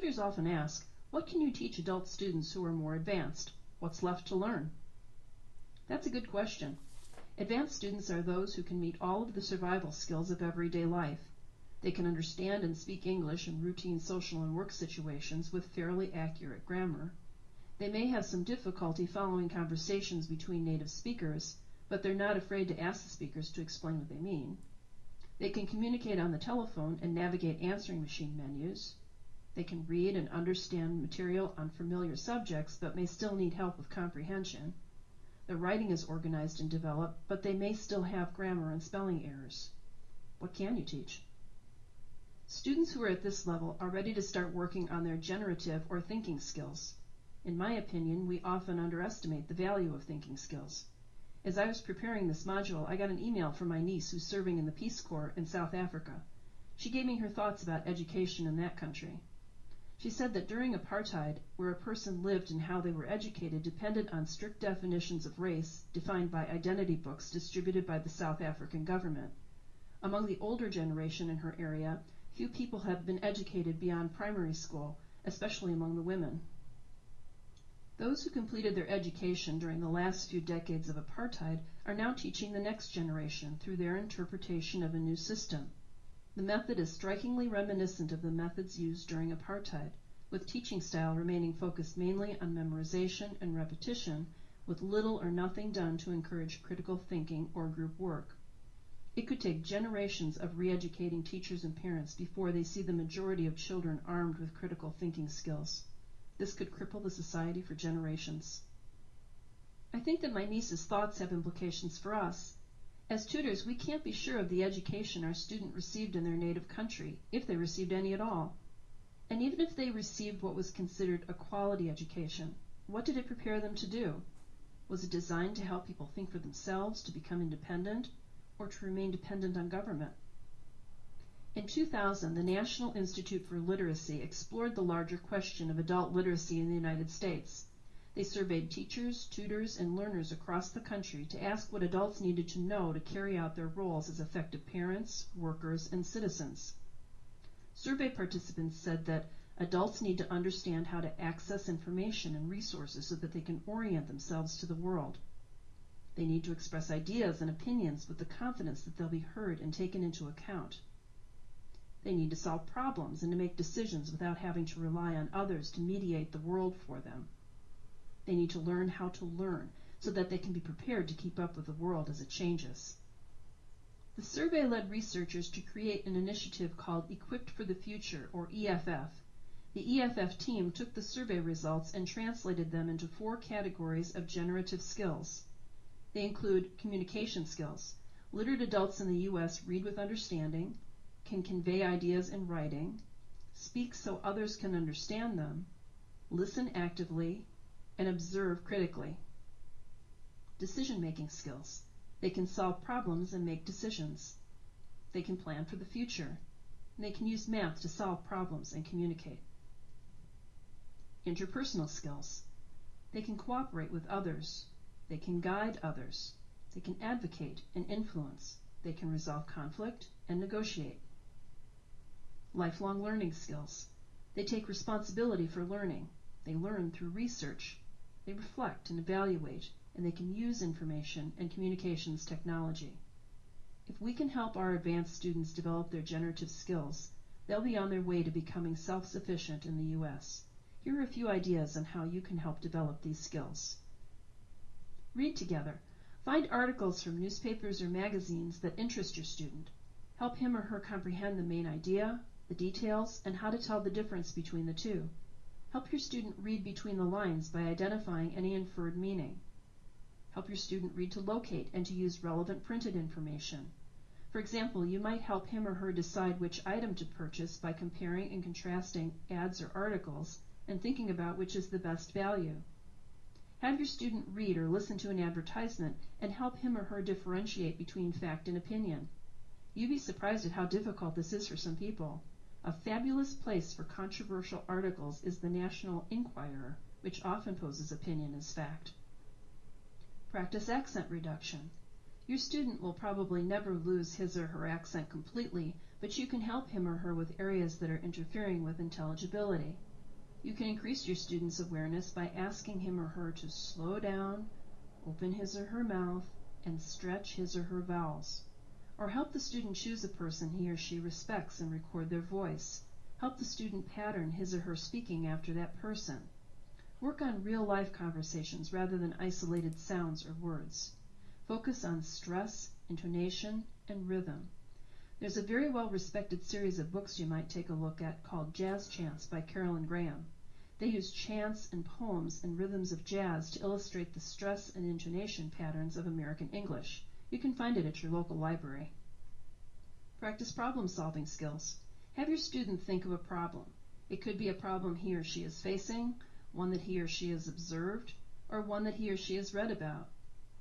tutors often ask, what can you teach adult students who are more advanced? What's left to learn? That's a good question. Advanced students are those who can meet all of the survival skills of everyday life. They can understand and speak English in routine social and work situations with fairly accurate grammar. They may have some difficulty following conversations between native speakers, but they're not afraid to ask the speakers to explain what they mean. They can communicate on the telephone and navigate answering machine menus. They can read and understand material on familiar subjects, but may still need help with comprehension. Their writing is organized and developed, but they may still have grammar and spelling errors. What can you teach? Students who are at this level are ready to start working on their generative or thinking skills. In my opinion, we often underestimate the value of thinking skills. As I was preparing this module, I got an email from my niece who's serving in the Peace Corps in South Africa. She gave me her thoughts about education in that country. She said that during apartheid, where a person lived and how they were educated depended on strict definitions of race defined by identity books distributed by the South African government. Among the older generation in her area, few people have been educated beyond primary school, especially among the women. Those who completed their education during the last few decades of apartheid are now teaching the next generation through their interpretation of a new system. The method is strikingly reminiscent of the methods used during apartheid, with teaching style remaining focused mainly on memorization and repetition, with little or nothing done to encourage critical thinking or group work. It could take generations of re-educating teachers and parents before they see the majority of children armed with critical thinking skills. This could cripple the society for generations. I think that my niece's thoughts have implications for us. As tutors, we can't be sure of the education our student received in their native country, if they received any at all. And even if they received what was considered a quality education, what did it prepare them to do? Was it designed to help people think for themselves, to become independent, or to remain dependent on government? In 2000, the National Institute for Literacy explored the larger question of adult literacy in the United States. They surveyed teachers, tutors, and learners across the country to ask what adults needed to know to carry out their roles as effective parents, workers, and citizens. Survey participants said that adults need to understand how to access information and resources so that they can orient themselves to the world. They need to express ideas and opinions with the confidence that they'll be heard and taken into account. They need to solve problems and to make decisions without having to rely on others to mediate the world for them. They need to learn how to learn so that they can be prepared to keep up with the world as it changes. The survey led researchers to create an initiative called Equipped for the Future, or EFF. The EFF team took the survey results and translated them into 4 categories of generative skills. They include communication skills. Literate adults in the U.S. read with understanding, can convey ideas in writing, speak so others can understand them, listen actively, and observe critically. Decision-making skills. They can solve problems and make decisions. They can plan for the future. And they can use math to solve problems and communicate. Interpersonal skills. They can cooperate with others. They can guide others. They can advocate and influence. They can resolve conflict and negotiate. Lifelong learning skills. They take responsibility for learning. They learn through research. They reflect and evaluate, and they can use information and communications technology. If we can help our advanced students develop their generative skills, they'll be on their way to becoming self-sufficient in the U.S. Here are a few ideas on how you can help develop these skills. Read together. Find articles from newspapers or magazines that interest your student. Help him or her comprehend the main idea, the details, and how to tell the difference between the two. Help your student read between the lines by identifying any inferred meaning. Help your student read to locate and to use relevant printed information. For example, you might help him or her decide which item to purchase by comparing and contrasting ads or articles and thinking about which is the best value. Have your student read or listen to an advertisement and help him or her differentiate between fact and opinion. You'd be surprised at how difficult this is for some people. A fabulous place for controversial articles is the National Enquirer, which often poses opinion as fact. Practice accent reduction. Your student will probably never lose his or her accent completely, but you can help him or her with areas that are interfering with intelligibility. You can increase your student's awareness by asking him or her to slow down, open his or her mouth, and stretch his or her vowels. Or help the student choose a person he or she respects and record their voice. Help the student pattern his or her speaking after that person. Work on real-life conversations rather than isolated sounds or words. Focus on stress, intonation, and rhythm. There's a very well-respected series of books you might take a look at called Jazz Chants by Carolyn Graham. They use chants and poems and rhythms of jazz to illustrate the stress and intonation patterns of American English. You can find it at your local library. Practice problem-solving skills. Have your student think of a problem. It could be a problem he or she is facing, one that he or she has observed, or one that he or she has read about.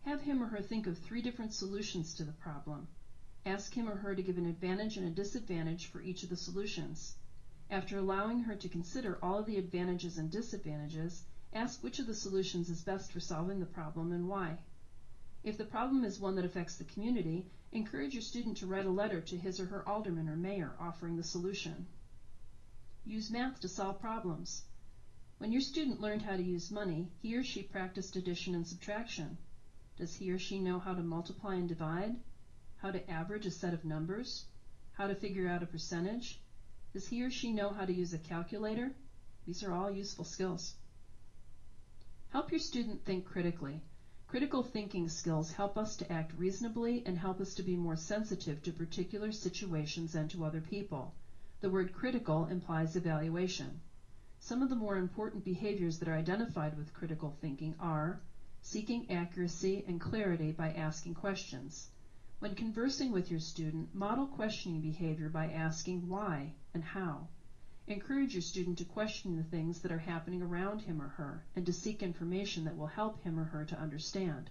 Have him or her think of 3 different solutions to the problem. Ask him or her to give an advantage and a disadvantage for each of the solutions. After allowing her to consider all of the advantages and disadvantages, ask which of the solutions is best for solving the problem and why. If the problem is one that affects the community, encourage your student to write a letter to his or her alderman or mayor offering the solution. Use math to solve problems. When your student learned how to use money, he or she practiced addition and subtraction. Does he or she know how to multiply and divide? How to average a set of numbers? How to figure out a percentage? Does he or she know how to use a calculator? These are all useful skills. Help your student think critically. Critical thinking skills help us to act reasonably and help us to be more sensitive to particular situations and to other people. The word critical implies evaluation. Some of the more important behaviors that are identified with critical thinking are seeking accuracy and clarity by asking questions. When conversing with your student, model questioning behavior by asking why and how. Encourage your student to question the things that are happening around him or her and to seek information that will help him or her to understand.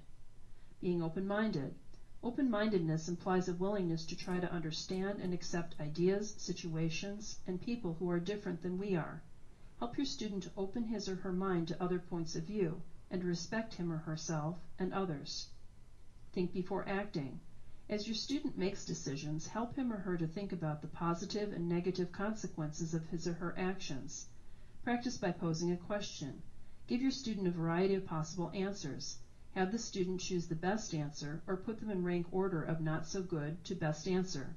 Being open-minded. Open-mindedness implies a willingness to try to understand and accept ideas, situations, and people who are different than we are. Help your student to open his or her mind to other points of view and to respect him or herself and others. Think before acting. As your student makes decisions, help him or her to think about the positive and negative consequences of his or her actions. Practice by posing a question. Give your student a variety of possible answers. Have the student choose the best answer or put them in rank order of not so good to best answer.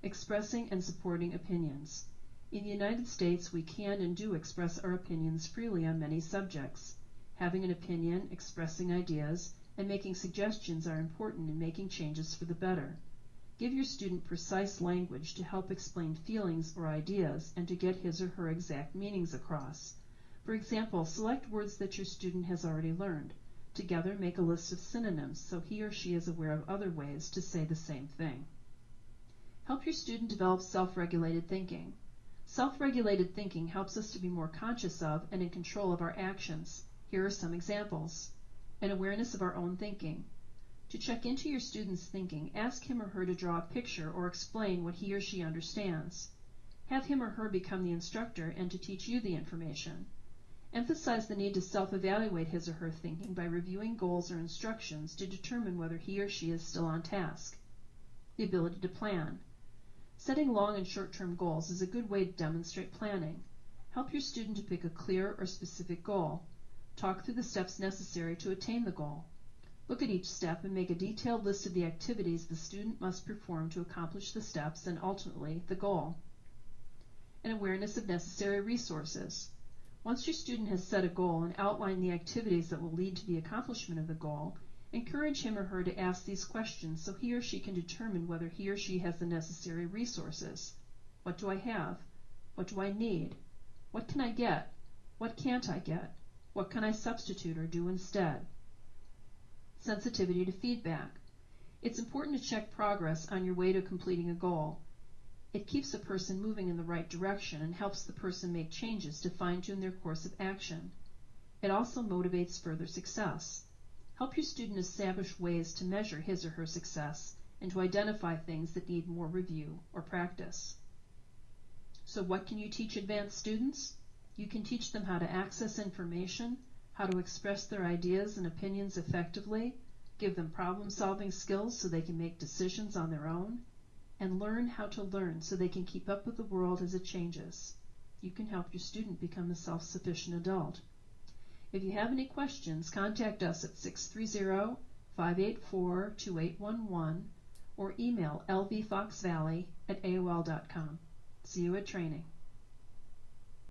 Expressing and supporting opinions. In the United States, we can and do express our opinions freely on many subjects. Having an opinion, expressing ideas, and making suggestions are important in making changes for the better. Give your student precise language to help explain feelings or ideas and to get his or her exact meanings across. For example, select words that your student has already learned. Together, make a list of synonyms so he or she is aware of other ways to say the same thing. Help your student develop self-regulated thinking. Self-regulated thinking helps us to be more conscious of and in control of our actions. Here are some examples. An awareness of our own thinking. To check into your student's thinking, ask him or her to draw a picture or explain what he or she understands. Have him or her become the instructor and to teach you the information. Emphasize the need to self-evaluate his or her thinking by reviewing goals or instructions to determine whether he or she is still on task. The ability to plan. Setting long and short-term goals is a good way to demonstrate planning. Help your student to pick a clear or specific goal. Talk through the steps necessary to attain the goal. Look at each step and make a detailed list of the activities the student must perform to accomplish the steps and ultimately the goal. An awareness of necessary resources. Once your student has set a goal and outlined the activities that will lead to the accomplishment of the goal, encourage him or her to ask these questions so he or she can determine whether he or she has the necessary resources. What do I have? What do I need? What can I get? What can't I get? What can I substitute or do instead? Sensitivity to feedback. It's important to check progress on your way to completing a goal. It keeps a person moving in the right direction and helps the person make changes to fine-tune their course of action. It also motivates further success. Help your student establish ways to measure his or her success and to identify things that need more review or practice. So what can you teach advanced students? You can teach them how to access information, how to express their ideas and opinions effectively, give them problem-solving skills so they can make decisions on their own, and learn how to learn so they can keep up with the world as it changes. you can help your student become a self-sufficient adult. If you have any questions, contact us at 630-584-2811 or email lvfoxvalley@aol.com. See you at training.